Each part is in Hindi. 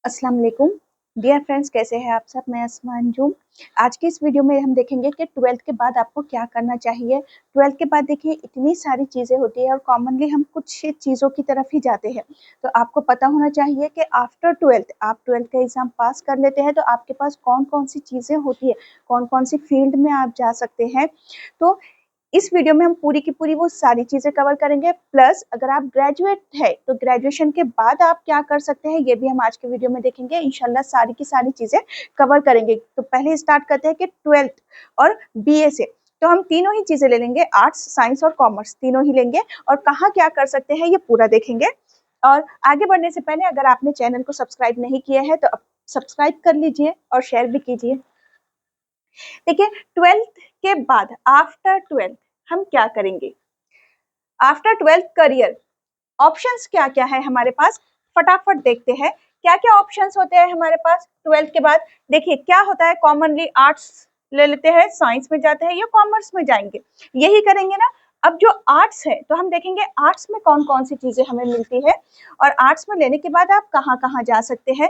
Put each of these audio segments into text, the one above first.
अस्सलाम वालेकुम डियर फ्रेंड्स, कैसे हैं आप सब। मैं अस्मा अंजुम। आज की इस वीडियो में हम देखेंगे कि 12th के बाद आपको क्या करना चाहिए। 12th के बाद देखिए इतनी सारी चीज़ें होती है और कॉमनली हम कुछ चीज़ों की तरफ ही जाते हैं। तो आपको पता होना चाहिए कि आफ्टर 12th आप 12th का एग्ज़ाम पास कर लेते हैं तो आपके पास कौन कौन सी चीज़ें होती है, कौन कौन सी फील्ड में आप जा सकते हैं। तो इस वीडियो में हम पूरी की पूरी वो सारी चीज़ें कवर करेंगे। प्लस अगर आप ग्रेजुएट है तो ग्रेजुएशन के बाद आप क्या कर सकते हैं ये भी हम आज के वीडियो में देखेंगे। इंशाल्लाह सारी की सारी चीज़ें कवर करेंगे। तो पहले स्टार्ट करते हैं कि 12th और बीए से। तो हम तीनों ही चीज़ें ले लेंगे, आर्ट्स, साइंस और कॉमर्स तीनों ही लेंगे और कहाँ क्या कर सकते हैं ये पूरा देखेंगे। और आगे बढ़ने से पहले अगर आपने चैनल को सब्सक्राइब नहीं किया है तो सब्सक्राइब कर लीजिए और शेयर भी कीजिए। देखिए 12th के बाद आफ्टर 12th हम क्या करेंगे। आफ्टर 12th करियर ऑप्शंस क्या क्या है हमारे पास, फटाफट देखते हैं क्या क्या ऑप्शंस होते हैं हमारे पास 12th के बाद। देखिए क्या होता है, कॉमनली आर्ट्स ले लेते हैं, साइंस में जाते हैं या कॉमर्स में जाएंगे, यही करेंगे ना। अब जो आर्ट्स है तो हम देखेंगे आर्ट्स में कौन कौन सी चीजें हमें मिलती है और आर्ट्स में लेने के बाद आप कहाँ कहाँ जा सकते हैं।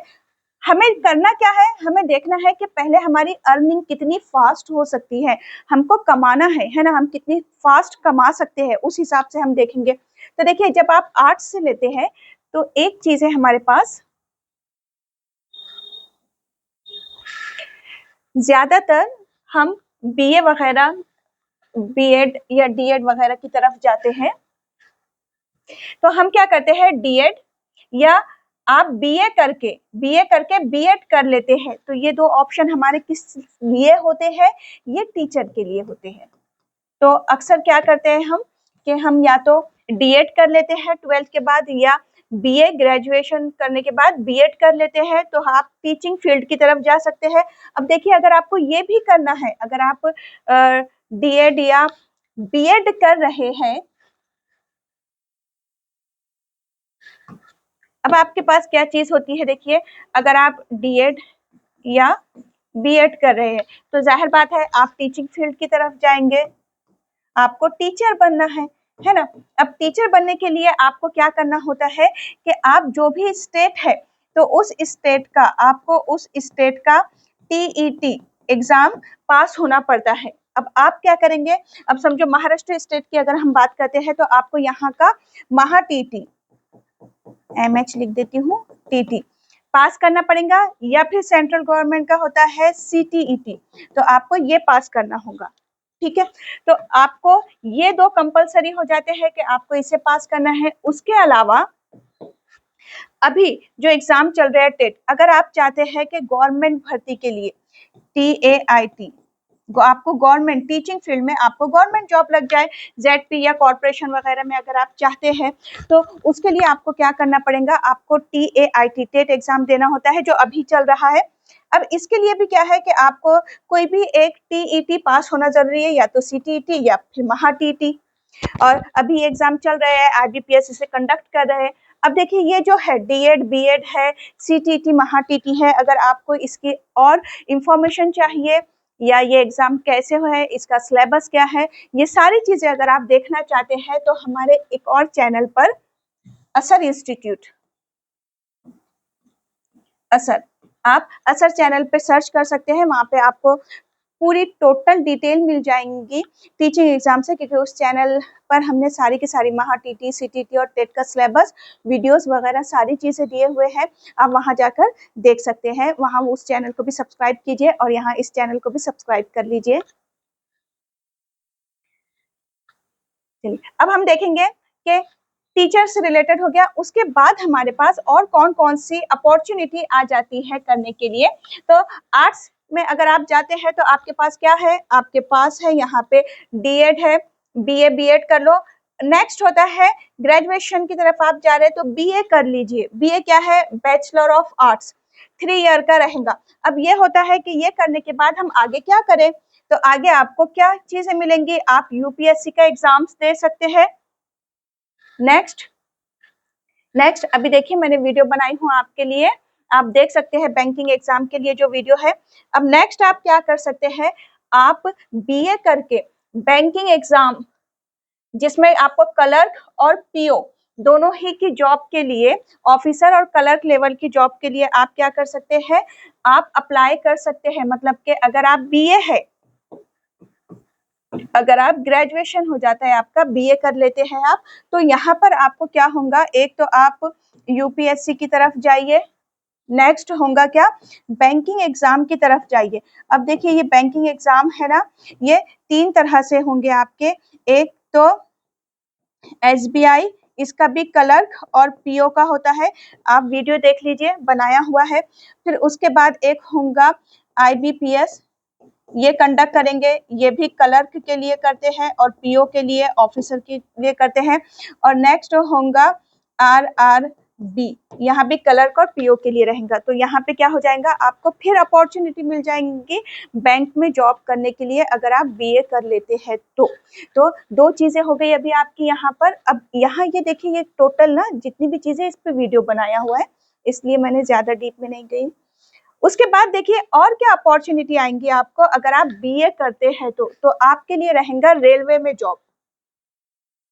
हमें करना क्या है, हमें देखना है कि पहले हमारी अर्निंग कितनी फास्ट हो सकती है, हमको कमाना है ना, हम कितनी फास्ट कमा सकते हैं उस हिसाब से हम देखेंगे। तो देखिए जब आप आर्ट्स से लेते हैं तो एक चीज है हमारे पास, ज्यादातर हम बीए वगैरह, बीएड या डीएड वगैरह की तरफ जाते हैं। तो हम क्या करते हैं, डीएड या आप बीए करके बीएड कर लेते हैं। तो ये दो ऑप्शन हमारे किस लिए होते हैं, ये टीचर के लिए होते हैं। तो अक्सर क्या करते हैं हम कि हम या तो डीएड कर लेते हैं 12th के बाद या बीए ग्रेजुएशन करने के बाद बीएड कर लेते हैं। तो आप टीचिंग फील्ड की तरफ जा सकते हैं। अब देखिए अगर आपको ये भी करना है, अगर आप डीएड या बीएड कर रहे हैं, अब आपके पास क्या चीज होती है। देखिए अगर आप डीएड या बीएड कर रहे हैं तो जाहिर बात है आप टीचिंग फील्ड की तरफ जाएंगे, आपको टीचर बनना है ना। अब टीचर बनने के लिए आपको क्या करना होता है कि आप जो भी स्टेट है तो उस स्टेट का, आपको उस स्टेट का टीईटी एग्जाम पास होना पड़ता है। अब आप क्या करेंगे, अब समझो महाराष्ट्र स्टेट की अगर हम बात करते हैं तो आपको यहाँ का महा टीटी, एमएच लिख देती हूँ, टीटी पास करना पड़ेगा, या फिर सेंट्रल गवर्नमेंट का होता है सीटीईटी, तो आपको ये पास करना होगा। ठीक है, तो आपको ये दो कंपलसरी हो जाते हैं कि आपको इसे पास करना है। उसके अलावा अभी जो एग्जाम चल रहा है टेट, अगर आप चाहते हैं कि गवर्नमेंट भर्ती के लिए TAIT, आपको गवर्नमेंट टीचिंग फील्ड में आपको गवर्नमेंट जॉब लग जाए, जेडपी या कॉर्पोरेशन वगैरह में अगर आप चाहते हैं तो उसके लिए आपको क्या करना पड़ेगा, आपको TAIT टेट एग्जाम देना होता है जो अभी चल रहा है। अब इसके लिए भी क्या है कि आपको कोई भी एक टीईटी पास होना जरूरी है, या तो सीटीईटी या फिर महा टीटी। और अभी एग्जाम चल रहे हैं, IBPS इसे कंडक्ट कर रहे हैं। अब देखिए ये जो है डीएड बीएड है, सीटीटी महा टीटी है, अगर आपको इसकी और इंफॉर्मेशन चाहिए या ये एग्जाम कैसे है, इसका सिलेबस क्या है, ये सारी चीजें अगर आप देखना चाहते हैं तो हमारे एक और चैनल पर असर इंस्टीट्यूट, असर, आप असर चैनल पे सर्च कर सकते हैं। वहां पे आपको पूरी टोटल डिटेल मिल जाएंगी टीचिंग एग्जाम से, क्योंकि उस चैनल पर हमने सारी की सारी महा टीटी, सीटीटी और टेट का सिलेबस, वीडियोस वगैरह सारी चीजें दिए हुए हैं। आप वहां जाकर देख सकते हैं। वहां उस चैनल को भी सब्सक्राइब कीजिए और यहाँ इस चैनल को भी सब्सक्राइब कर लीजिए। चलिए अब हम देखेंगे कि टीचर से रिलेटेड हो गया। उसके बाद हमारे पास और कौन कौन सी अपॉर्चुनिटी आ जाती है करने के लिए। तो आर्ट्स में अगर आप जाते हैं तो आपके पास क्या है, आपके पास है यहाँ पे डीएड है, बीए बीएड कर लो। नेक्स्ट होता है ग्रेजुएशन की तरफ आप जा रहे हैं तो बीए कर लीजिए। बीए क्या है, बैचलर ऑफ आर्ट्स, 3 ईयर का रहेगा। अब ये होता है कि ये करने के बाद हम आगे क्या करें, तो आगे आपको क्या चीजें मिलेंगी, आप यूपीएससी का एग्जाम्स दे सकते हैं। नेक्स्ट अभी देखिए मैंने वीडियो बनाई हूँ आपके लिए, आप देख सकते हैं बैंकिंग एग्जाम के लिए जो वीडियो है। अब नेक्स्ट आप क्या कर सकते हैं, आप बीए करके बैंकिंग एग्जाम जिसमें आपको क्लर्क और पीओ दोनों ही की जॉब के लिए, ऑफिसर और क्लर्क लेवल की जॉब के लिए आप क्या कर सकते हैं, आप अप्लाई कर सकते हैं। मतलब कि अगर आप बीए है, अगर आप ग्रेजुएशन हो जाता है आपका, बीए कर लेते हैं आप, तो यहाँ पर आपको क्या होगा, एक तो आप यूपीएससी की तरफ जाइए, नेक्स्ट होगा क्या, बैंकिंग एग्जाम की तरफ जाइए। अब देखिए ये बैंकिंग एग्जाम है ना, ये 3 तरह से होंगे आपके। एक तो एसबीआई, इसका भी क्लर्क और पीओ का होता है, आप वीडियो देख लीजिए, बनाया हुआ है। फिर उसके बाद एक होगा आईबीपीएस, ये कंडक्ट करेंगे, ये भी क्लर्क के लिए करते हैं और पीओ के लिए, ऑफिसर के लिए करते हैं। और नेक्स्ट होगा आरआरबी, यहाँ भी क्लर्क और पीओ के लिए रहेगा। तो यहाँ पे क्या हो जाएगा, आपको फिर अपॉर्चुनिटी मिल जाएंगी बैंक में जॉब करने के लिए, अगर आप बीए कर लेते हैं तो 2 चीजें हो गई अभी आपकी यहाँ पर। अब यहाँ ये देखिए, ये टोटल ना जितनी भी चीजें, इस पे वीडियो बनाया हुआ है, इसलिए मैंने ज्यादा डीप में नहीं गई। उसके बाद देखिए और क्या अपॉर्चुनिटी आएंगी आपको, अगर आप बीए करते हैं तो आपके लिए रहेगा रेलवे में जॉब।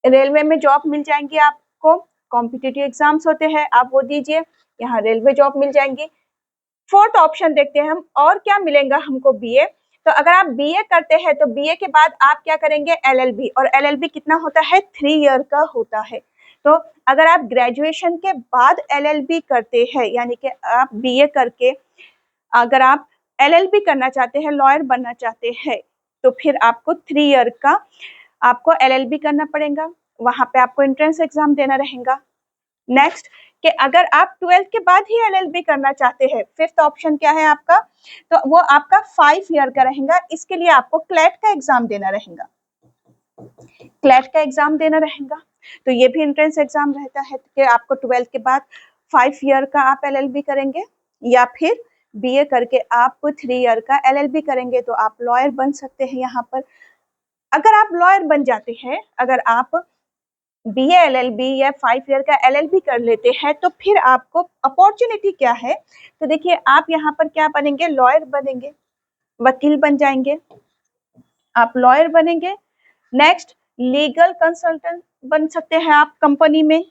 रेलवे में जॉब मिल जाएंगी आपको, कॉम्पिटिटिव एग्जाम्स होते हैं, आप वो दीजिए, यहाँ रेलवे जॉब मिल जाएंगी। 4th ऑप्शन देखते हैं हम, और क्या मिलेगा हमको बीए। तो अगर आप बीए करते हैं तो बीए के बाद आप क्या करेंगे, एलएलबी, और एलएलबी कितना होता है, 3 ईयर का होता है। तो अगर आप ग्रेजुएशन के बाद एलएलबी करते हैं, यानी कि आप बीए करके अगर आप एलएलबी करना चाहते हैं, लॉयर बनना चाहते हैं, तो फिर आपको 3 ईयर का आपको एलएलबी करना पड़ेगा, वहां पे आपको एंट्रेंस एग्जाम देना रहेगा। नेक्स्ट कि अगर आप 12th के बाद ही एलएलबी करना चाहते हैं, 5th ऑप्शन क्या है आपका, तो वो आपका 5 ईयर का रहेगा। इसके लिए आपको क्लैट का एग्जाम देना रहेगा, क्लैट का एग्जाम देना रहेगा। तो ये भी एंट्रेंस एग्जाम रहता है कि आपको 12th के बाद 5 ईयर का आप एलएलबी करेंगे, या फिर बीए करके आप 3 ईयर का एलएलबी करेंगे, तो आप लॉयर बन सकते हैं यहाँ पर। अगर आप लॉयर बन जाते हैं, अगर आप बीए एलएलबी या 5 ईयर का एलएलबी कर लेते हैं, तो फिर आपको अपॉर्चुनिटी क्या है, तो देखिए आप यहाँ पर क्या बनेंगे, लॉयर बनेंगे, वकील बन जाएंगे, आप लॉयर बनेंगे। नेक्स्ट लीगल कंसल्टेंट बन सकते हैं आप कंपनी में,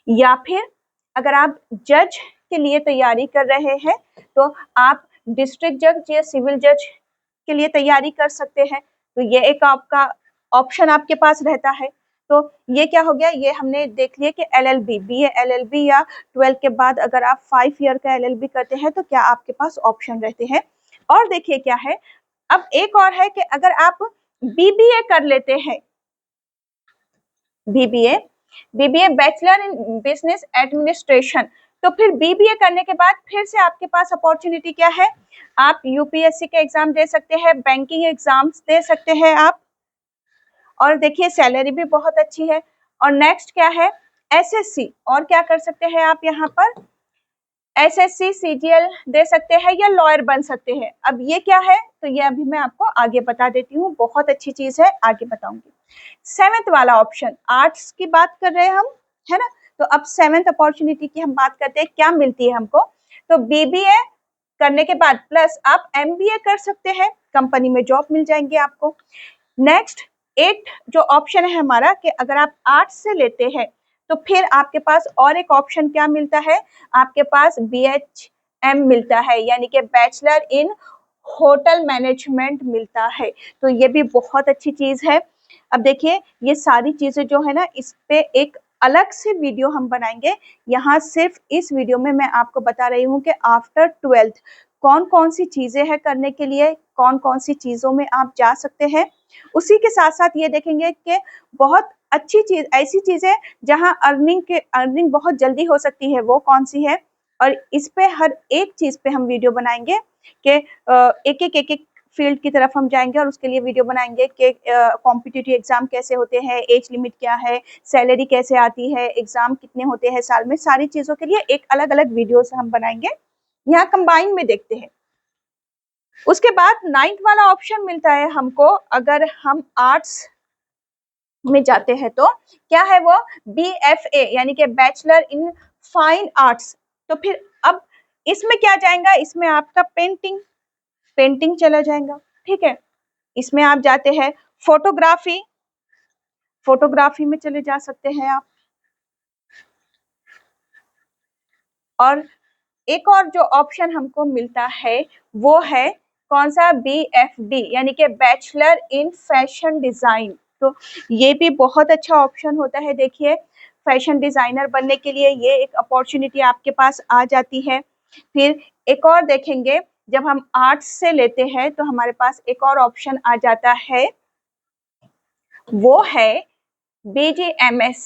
या फिर अगर आप जज के लिए तैयारी कर रहे हैं तो आप डिस्ट्रिक्ट जज या सिविल जज के लिए तैयारी कर सकते हैं। तो ये एक आपका ऑप्शन आपके पास रहता है। तो ये क्या हो गया, ये हमने देख लिया कि एलएलबी, बीए एलएलबी या 12th के बाद अगर आप 5 ईयर का एलएलबी करते हैं तो क्या आपके पास ऑप्शन रहते हैं। और देखिए क्या है, अब एक और है कि अगर आप बीबीए कर लेते हैं, BBA bachelor in business administration, तो फिर बीबीए करने के बाद फिर से आपके पास अपॉर्चुनिटी क्या है, आप यूपीएससी के एग्जाम दे सकते हैं, बैंकिंग एग्जाम्स दे सकते हैं आप, और देखिए सैलरी भी बहुत अच्छी है। और नेक्स्ट क्या है, एसएससी, और क्या कर सकते हैं आप यहाँ पर, एसएससी सीजीएल दे सकते हैं या लॉयर बन सकते हैं। अब ये क्या है, तो ये अभी मैं आपको आगे बता देती हूँ, बहुत अच्छी चीज है, आगे बताऊंगी। 7th वाला ऑप्शन, आर्ट्स की बात कर रहे हैं हम, है ना। तो अब 7th अपॉर्चुनिटी की हम बात करते हैं, क्या मिलती है हमको, तो बीबीए करने के बाद प्लस आप एमबीए कर सकते हैं, कंपनी में जॉब मिल जाएंगे आपको। नेक्स्ट 8 जो ऑप्शन है हमारा, कि अगर आप आर्ट्स से लेते हैं तो फिर आपके पास और एक ऑप्शन क्या मिलता है, आपके पास बीएचएम मिलता है, यानी कि बैचलर इन होटल मैनेजमेंट मिलता है। तो ये भी बहुत अच्छी चीज है। अब देखिए ये सारी चीजें जो है ना, इस पे एक अलग से वीडियो हम बनाएंगे। यहाँ सिर्फ इस वीडियो में मैं आपको बता रही हूँ कि आफ्टर 12th कौन कौन सी चीजें हैं करने के लिए, कौन कौन सी चीजों में आप जा सकते हैं। उसी के साथ साथ ये देखेंगे कि बहुत अच्छी चीज, ऐसी चीजें जहां अर्निंग बहुत जल्दी हो सकती है, वो कौन सी है। और इस पे हर एक चीज पे हम वीडियो बनाएंगे कि एक एक फील्ड की तरफ हम जाएंगे और उसके लिए वीडियो बनाएंगे कि कॉम्पिटिटिव एग्जाम कैसे होते हैं, एज लिमिट क्या है, सैलरी कैसे आती है, एग्जाम कितने होते हैं साल में, सारी चीजों के लिए एक अलग अलग वीडियोस हम बनाएंगे। यहाँ कंबाइन में देखते हैं। उसके बाद 9th वाला ऑप्शन मिलता है हमको, अगर हम आर्ट्स में जाते हैं तो क्या है वो, बीएफए, यानी कि बैचलर इन फाइन आर्ट्स। तो फिर अब इसमें क्या जाएगा, इसमें आपका पेंटिंग चला जाएगा, ठीक है। इसमें आप जाते हैं फोटोग्राफी, फोटोग्राफी में चले जा सकते हैं आप। और एक और जो ऑप्शन हमको मिलता है वो है कौन सा, BFD यानी कि बैचलर इन फैशन डिजाइन। तो ये भी बहुत अच्छा ऑप्शन होता है। देखिए फैशन डिजाइनर बनने के लिए ये एक अपॉर्चुनिटी आपके पास आ जाती है। फिर एक और देखेंगे, जब हम आर्ट्स से लेते हैं तो हमारे पास एक और ऑप्शन आ जाता है, वो है BGMS।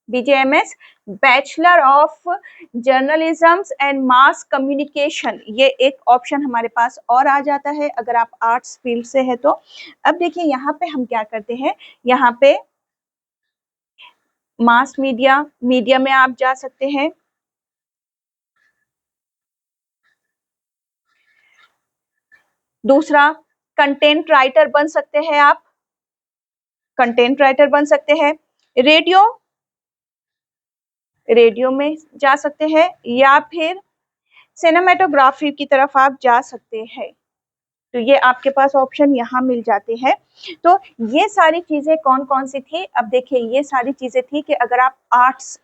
BGMS bachelor of journalism and mass communication, ये एक ऑप्शन हमारे पास और आ जाता है अगर आप आर्ट्स फील्ड से है तो। अब देखिए यहाँ पे हम क्या करते हैं, यहाँ पे मास मीडिया में आप जा सकते हैं। दूसरा, कंटेंट राइटर बन सकते हैं आप, कंटेंट राइटर बन सकते हैं। रेडियो में जा सकते हैं, या फिर सिनेमेटोग्राफी की तरफ आप जा सकते हैं। तो ये आपके पास ऑप्शन यहाँ मिल जाते हैं। तो ये सारी चीजें कौन कौन सी थी, अब देखिए ये सारी चीजें थी कि अगर आप आर्ट्स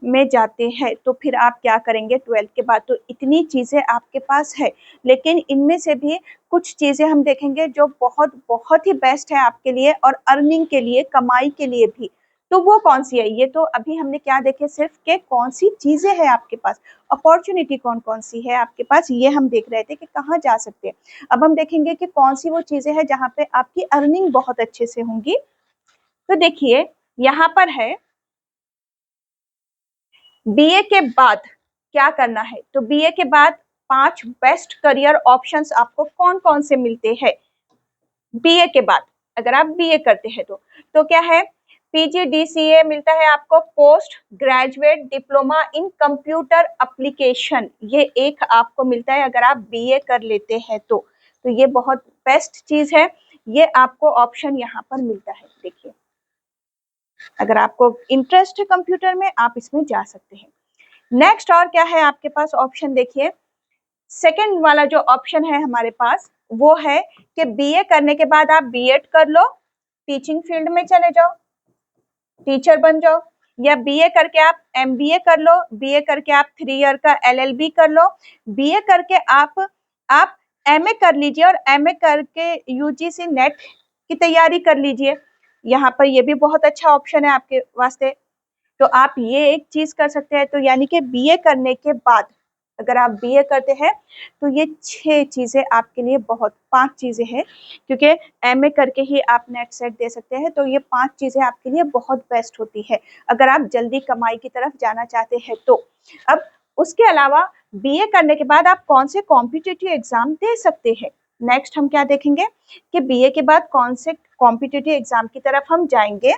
में जाते हैं तो फिर आप क्या करेंगे 12th के बाद। तो इतनी चीजें आपके पास है, लेकिन इनमें से भी कुछ चीजें हम देखेंगे जो बहुत बहुत ही बेस्ट है आपके लिए और अर्निंग के लिए, कमाई के लिए भी। तो वो कौन सी है, ये तो अभी हमने क्या देखे सिर्फ के कौन सी चीजें हैं आपके पास, अपॉर्चुनिटी कौन कौन सी है आपके पास, ये हम देख रहे थे कि कहाँ जा सकते हैं। अब हम देखेंगे कि कौन सी वो चीजें हैं जहाँ पे आपकी अर्निंग बहुत अच्छे से होंगी। तो देखिए यहाँ पर है बीए के बाद क्या करना है। तो बीए के बाद 5 बेस्ट करियर ऑप्शंस आपको कौन कौन से मिलते हैं बीए के बाद, अगर आप बीए करते हैं तो क्या है, PGDCA मिलता है आपको, post graduate diploma in computer application, ये एक आपको मिलता है अगर आप बीए कर लेते हैं तो ये बहुत बेस्ट चीज है। ये आपको ऑप्शन यहाँ पर मिलता है। देखिए अगर आपको इंटरेस्ट है कंप्यूटर में, आप इसमें जा सकते हैं। नेक्स्ट और क्या है आपके पास ऑप्शन, देखिए सेकंड वाला जो ऑप्शन है हमारे पास वो है कि बीए करने के बाद आप बीएड कर लो, टीचिंग फील्ड में चले जाओ, टीचर बन जाओ, या बीए करके आप एमबीए कर लो, बीए करके आप 3 ईयर का LLB कर लो, बीए करके आप एमए कर लीजिए और एमए करके यूजीसी नेट की तैयारी कर लीजिए। यहाँ पर ये भी बहुत अच्छा ऑप्शन है आपके वास्ते। तो आप ये एक चीज कर सकते हैं। तो यानी कि बीए करने के बाद अगर आप बीए करते हैं तो ये 6 चीजें आपके लिए बहुत, 5 चीजें हैं, क्योंकि एमए करके ही आप नेट सेट दे सकते हैं। तो ये 5 चीजें आपके लिए बहुत बेस्ट होती है अगर आप जल्दी कमाई की तरफ जाना चाहते हैं तो। अब उसके अलावा बीए करने के बाद आप कौन से कॉम्पिटिटिव एग्जाम दे सकते हैं। नेक्स्ट हम क्या देखेंगे कि बीए के बाद कौन से कॉम्पिटिटिव एग्जाम की तरफ हम जाएंगे।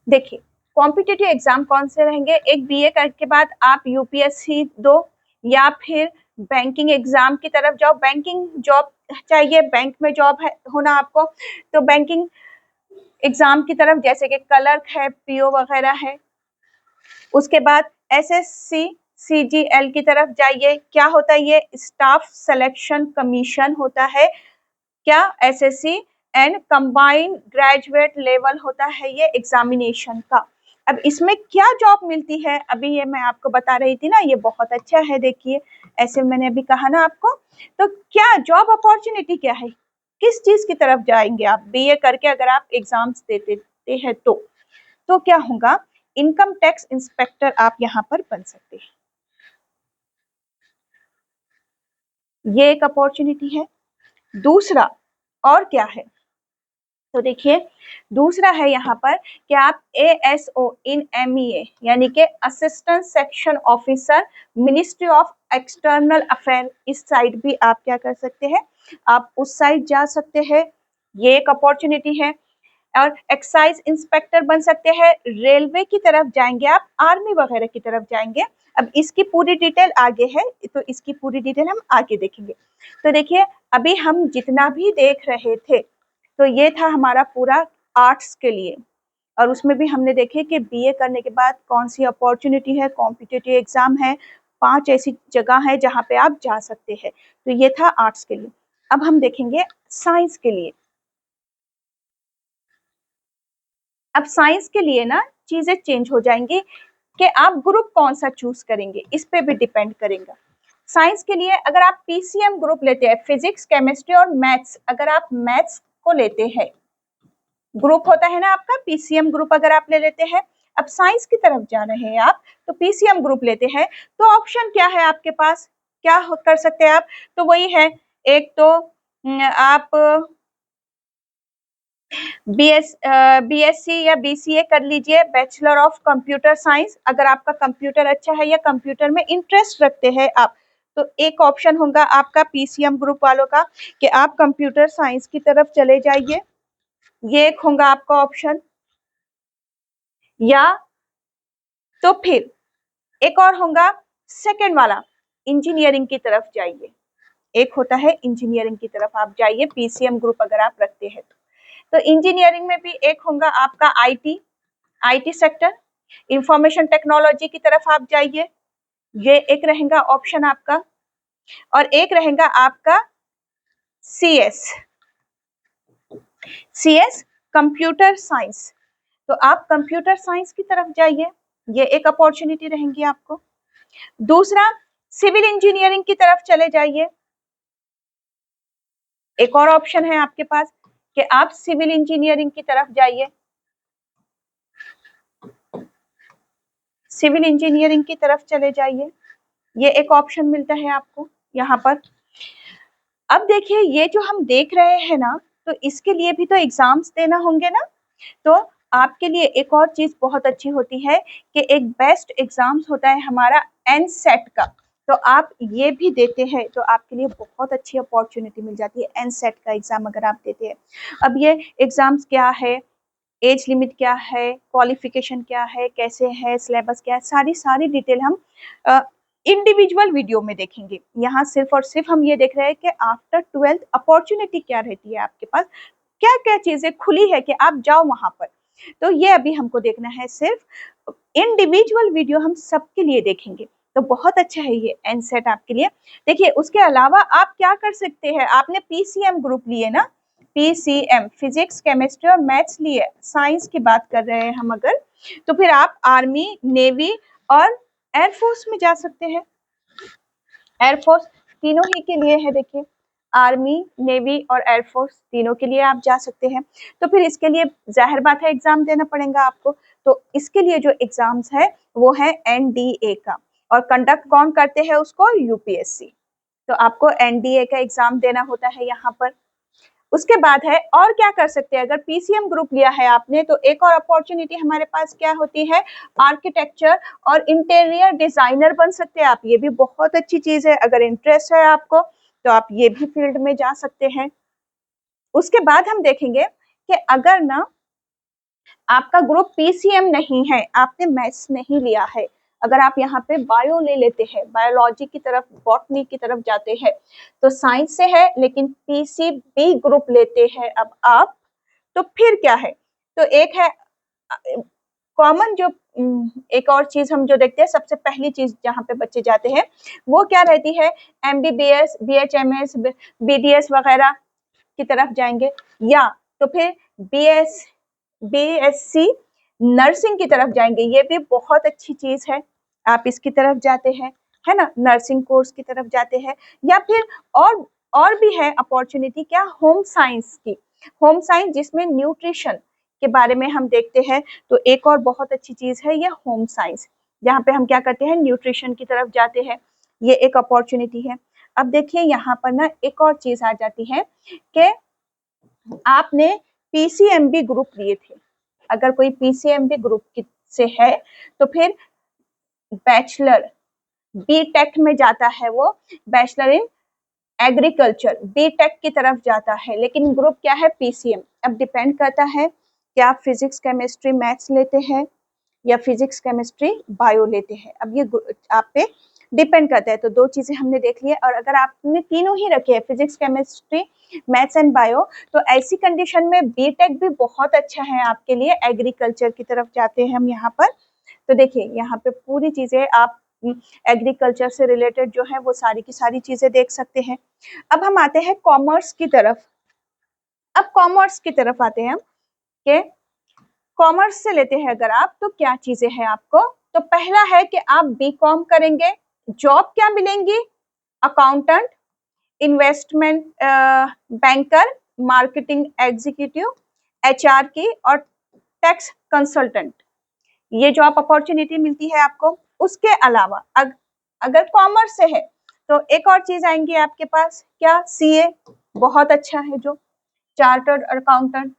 देखिए कॉम्पिटिटिव एग्जाम कौन से रहेंगे, एक बीए करके बाद आप यूपीएससी दो, या फिर बैंकिंग एग्जाम की तरफ जाओ, बैंकिंग जॉब चाहिए, बैंक में जॉब है होना आपको, तो बैंकिंग एग्जाम की तरफ जैसे कि क्लर्क है, पीओ वगैरह है। उसके बाद एसएससी सीजीएल की तरफ जाइए, क्या होता है ये, स्टाफ सिलेक्शन कमीशन होता है, क्या SSC and combined graduate level होता है ये एग्जामिनेशन का। अब इसमें क्या जॉब मिलती है, अभी ये मैं आपको बता रही थी ना, ये बहुत अच्छा है। देखिए ऐसे मैंने अभी कहा ना आपको, तो क्या जॉब अपॉर्चुनिटी क्या है, किस चीज की तरफ जाएंगे आप बीए करके अगर आप एग्जाम्स देते हैं तो क्या होगा, इनकम टैक्स इंस्पेक्टर आप यहाँ पर बन सकते हैं। ये एक अपॉर्चुनिटी है। दूसरा और क्या है, तो देखिए दूसरा है यहाँ पर कि आप ASO इन MEA यानी कि assistant section officer ministry of external affair, इस साइड भी आप क्या कर सकते हैं, आप उस साइड जा सकते हैं, ये एक अपॉर्चुनिटी है। और एक्साइज इंस्पेक्टर बन सकते हैं, रेलवे की तरफ जाएंगे आप, आर्मी वगैरह की तरफ जाएंगे। अब इसकी पूरी डिटेल आगे है, तो इसकी पूरी डिटेल हम आगे देखेंगे। तो देखिए अभी हम जितना भी देख रहे थे तो ये था हमारा पूरा आर्ट्स के लिए, और उसमें भी हमने देखे कि बीए करने के बाद कौन सी अपॉर्चुनिटी है, कॉम्पिटिटिव एग्जाम है, 5 ऐसी जगह है जहाँ पे आप जा सकते हैं। तो ये था आर्ट्स के लिए। अब हम देखेंगे साइंस के लिए। अब साइंस के लिए ना चीजें चेंज हो जाएंगी कि आप ग्रुप कौन सा चूज करेंगे, इस पे भी डिपेंड करेगा। साइंस के लिए अगर आप पीसीएम ग्रुप लेते हैं, फिजिक्स केमिस्ट्री और मैथ्स, अगर आप मैथ्स को लेते हैं, ग्रुप होता है ना आपका पीसीएम ग्रुप, अगर आप ले लेते हैं, अब साइंस की तरफ जा रहे हैं आप तो पीसीएम ग्रुप लेते हैं, तो ऑप्शन क्या है आपके पास, क्या कर सकते हैं आप, तो वही है, एक तो आप बीएससी या बीसीए कर लीजिए, बैचलर ऑफ कंप्यूटर साइंस, अगर आपका कंप्यूटर अच्छा है या कंप्यूटर में इंटरेस्ट रखते हैं आप, तो एक ऑप्शन होगा आपका पीसीएम ग्रुप वालों का कि आप कंप्यूटर साइंस की तरफ चले जाइए, ये एक होगा आपका ऑप्शन। या तो फिर एक और होगा सेकंड वाला, इंजीनियरिंग की तरफ जाइए, एक होता है इंजीनियरिंग की तरफ आप जाइए, पीसीएम ग्रुप अगर आप रखते हैं तो इंजीनियरिंग में भी एक होगा आपका आईटी सेक्टर, इंफॉर्मेशन टेक्नोलॉजी की तरफ आप जाइए, ये एक रहेगा ऑप्शन आपका, और एक रहेगा आपका सीएस कंप्यूटर साइंस, तो आप कंप्यूटर साइंस की तरफ जाइए, ये एक अपॉर्चुनिटी रहेंगी आपको। दूसरा, सिविल इंजीनियरिंग की तरफ चले जाइए, एक और ऑप्शन है आपके पास कि आप सिविल इंजीनियरिंग की तरफ जाइए, सिविल इंजीनियरिंग की तरफ चले जाइए, ये एक ऑप्शन मिलता है आपको यहाँ पर। अब देखिए ये जो हम देख रहे हैं ना, तो इसके लिए भी तो एग्जाम्स देना होंगे ना, तो आपके लिए एक और चीज बहुत अच्छी होती है कि एक बेस्ट एग्जाम्स होता है हमारा एनसेट का, तो आप ये भी देते हैं तो आपके लिए बहुत अच्छी अपॉर्चुनिटी मिल जाती है, एनसेट का एग्जाम अगर आप देते हैं। अब ये एग्जाम्स क्या है, एज लिमिट क्या है, क्वालिफिकेशन क्या है, कैसे है, सिलेबस क्या है, सारी डिटेल हम इंडिविजुअल वीडियो में देखेंगे। यहाँ सिर्फ और सिर्फ हम ये देख रहे हैं कि आफ्टर 12th अपॉर्चुनिटी क्या रहती है आपके पास, क्या क्या चीजें खुली है कि आप जाओ वहां पर, तो ये अभी हमको देखना है, सिर्फ इंडिविजुअल वीडियो हम सबके लिए देखेंगे, तो बहुत अच्छा है ये एनसेट आपके लिए। देखिए उसके अलावा आप क्या कर सकते हैं, आपने पीसीएम ग्रुप लिए ना, पीसीएम फिजिक्स केमिस्ट्री और मैथ्स लिए, साइंस की बात कर रहे हैं हम अगर, तो फिर आप आर्मी, नेवी और एयरफोर्स में जा सकते हैं, एयरफोर्स तीनों ही के लिए है, देखिए आर्मी, नेवी और एयरफोर्स तीनों के लिए आप जा सकते हैं। तो फिर इसके लिए जाहिर बात है एग्जाम देना पड़ेगा आपको, तो इसके लिए जो एग्जाम्स है वो है एनडीए का, और कंडक्ट कौन करते हैं उसको, यूपीएससी, तो आपको एनडीए का एग्जाम देना होता है यहाँ पर। उसके बाद है और क्या कर सकते हैं, अगर पीसीएम ग्रुप लिया है आपने तो एक और अपॉर्चुनिटी हमारे पास क्या होती है, आर्किटेक्चर और इंटीरियर डिजाइनर बन सकते हैं आप, ये भी बहुत अच्छी चीज है, अगर इंटरेस्ट है आपको तो आप ये भी फील्ड में जा सकते हैं। उसके बाद हम देखेंगे कि अगर ना आपका ग्रुप पीसीएम नहीं है, आपने मैथ्स नहीं लिया है, अगर आप यहाँ पे बायो ले लेते हैं, बायोलॉजी की तरफ, बॉटनी की तरफ जाते हैं, तो साइंस से है लेकिन पीसीबी ग्रुप लेते हैं अब आप, तो फिर क्या है, तो एक है कॉमन जो एक और चीज हम जो देखते हैं, सबसे पहली चीज जहाँ पे बच्चे जाते हैं वो क्या रहती है, एमबीबीएस, बीएचएमएस, बीडीएस वगैरह की तरफ जाएंगे, या तो फिर बीएससी नर्सिंग की तरफ जाएंगे, ये भी बहुत अच्छी चीज है, आप इसकी तरफ जाते हैं, है ना, नर्सिंग कोर्स की तरफ जाते हैं, या फिर और भी है अपॉर्चुनिटी, क्या, होम साइंस की, होम साइंस जिसमें न्यूट्रिशन के बारे में हम देखते हैं, तो एक और बहुत अच्छी चीज है ये होम साइंस, जहाँ पे हम क्या करते हैं, न्यूट्रिशन की तरफ जाते हैं, ये एक अपॉर्चुनिटी है। अब देखिए यहाँ पर ना एक और चीज आ जाती है कि आपने पीसीएमबी ग्रुप लिए थे, अगर कोई पीसीएमबी ग्रुप से है तो फिर बैचलर बीटेक में जाता है, वो बैचलर इन एग्रीकल्चर बीटेक की तरफ जाता है, लेकिन ग्रुप क्या है, पीसीएम। अब डिपेंड करता है कि आप फिजिक्स केमिस्ट्री मैथ्स लेते हैं या फिजिक्स केमिस्ट्री बायो लेते हैं, अब ये आप पे डिपेंड करता है। तो दो चीजें हमने देख ली है, और अगर आपने तीनों ही रखे हैं, physics chemistry maths and bio, तो ऐसी कंडीशन में बीटेक भी बहुत अच्छा है आपके लिए, एग्रीकल्चर की तरफ जाते हैं हम यहाँ पर। तो देखिए यहाँ पे पूरी चीजें आप एग्रीकल्चर से रिलेटेड जो है वो सारी की सारी चीजें देख सकते हैं। अब हम आते हैं कॉमर्स की तरफ, अब कॉमर्स की तरफ आते हैं कि कॉमर्स से लेते हैं अगर आप, तो क्या चीजें हैं आपको, तो पहला है कि आप बीकॉम करेंगे, जॉब क्या मिलेंगी, accountant, investment banker, marketing executive, HR की, और टैक्स कंसल्टेंट, ये जॉब अपॉर्चुनिटी मिलती है आपको। उसके अलावा अगर कॉमर्स से है तो एक और चीज आएंगी आपके पास, क्या, सीए, बहुत अच्छा है, जो चार्टर्ड अकाउंटेंट,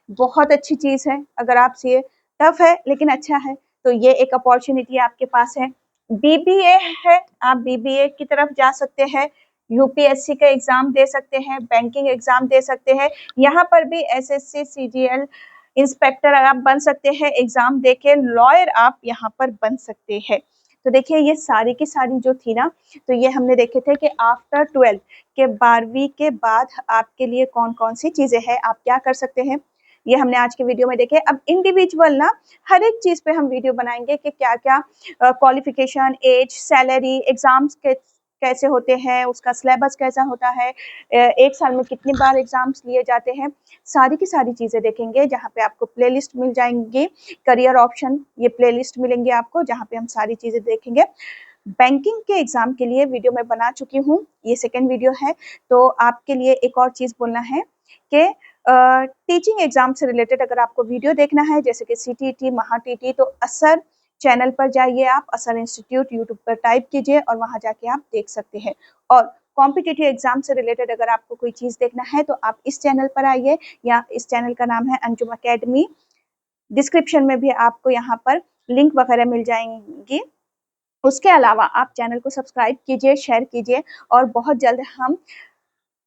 बहुत अच्छी चीज है। अगर आप सीए, टफ है लेकिन अच्छा है, तो ये एक अपॉर्चुनिटी आपके पास है। बीबीए है, आप बीबीए की तरफ जा सकते हैं, यूपीएससी का एग्जाम दे सकते हैं, बैंकिंग एग्जाम दे सकते हैं, यहाँ पर भी एसएससी सीजीएल इंस्पेक्टर आप बन सकते हैं, एग्जाम देके लॉयर आप यहाँ पर बन सकते हैं। तो देखिए ये सारी की सारी जो थी ना, तो ये हमने देखे थे कि आफ्टर 12 के 12वीं के बाद आपके लिए कौन कौन सी चीजें हैं, आप क्या कर सकते हैं, ये हमने आज के वीडियो में देखे। अब इंडिविजुअल ना हर एक चीज पे हम वीडियो बनाएंगे कि क्या क्या क्वालिफिकेशन, एज, सैलरी, एग्जाम्स के कैसे होते हैं, उसका सिलेबस कैसा होता है, एक साल में कितनी बार एग्जाम्स लिए जाते हैं, सारी की सारी चीजें देखेंगे। जहाँ पे आपको प्लेलिस्ट मिल जाएंगी, करियर ऑप्शन, ये प्लेलिस्ट मिलेंगे आपको, जहाँ पे हम सारी चीजें देखेंगे। बैंकिंग के एग्जाम के लिए वीडियो मैं बना चुकी हूँ, ये सेकेंड वीडियो है। तो आपके लिए एक और चीज बोलना है कि टीचिंग एग्जाम से रिलेटेड अगर आपको वीडियो देखना है, जैसे कि सीटीटी, महाटीटी, तो असर चैनल पर जाइए, आप असर इंस्टीट्यूट यूट्यूब पर टाइप कीजिए और वहां जाके आप देख सकते हैं। और कॉम्पिटिटिव एग्जाम से रिलेटेड अगर आपको कोई चीज देखना है तो आप इस चैनल पर आइए, या इस चैनल का नाम है अंजुम अकेडमी, डिस्क्रिप्शन में भी आपको यहाँ पर लिंक वगैरह मिल जाएंगी। उसके अलावा आप चैनल को सब्सक्राइब कीजिए, शेयर कीजिए, और बहुत जल्द हम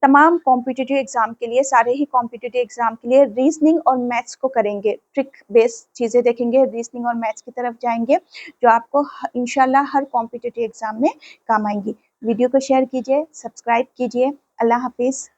तमाम कॉम्पिटिटिव एग्जाम के लिए, सारे ही कॉम्पिटिटिव एग्जाम के लिए रीजनिंग और मैथ्स को करेंगे, ट्रिक बेस्ड चीजें देखेंगे, रीजनिंग और मैथ्स की तरफ जाएंगे, जो आपको इंशाल्लाह हर कॉम्पिटिटिव एग्जाम में काम आएंगी। वीडियो को शेयर कीजिए, सब्सक्राइब कीजिए। अल्लाह हाफिज।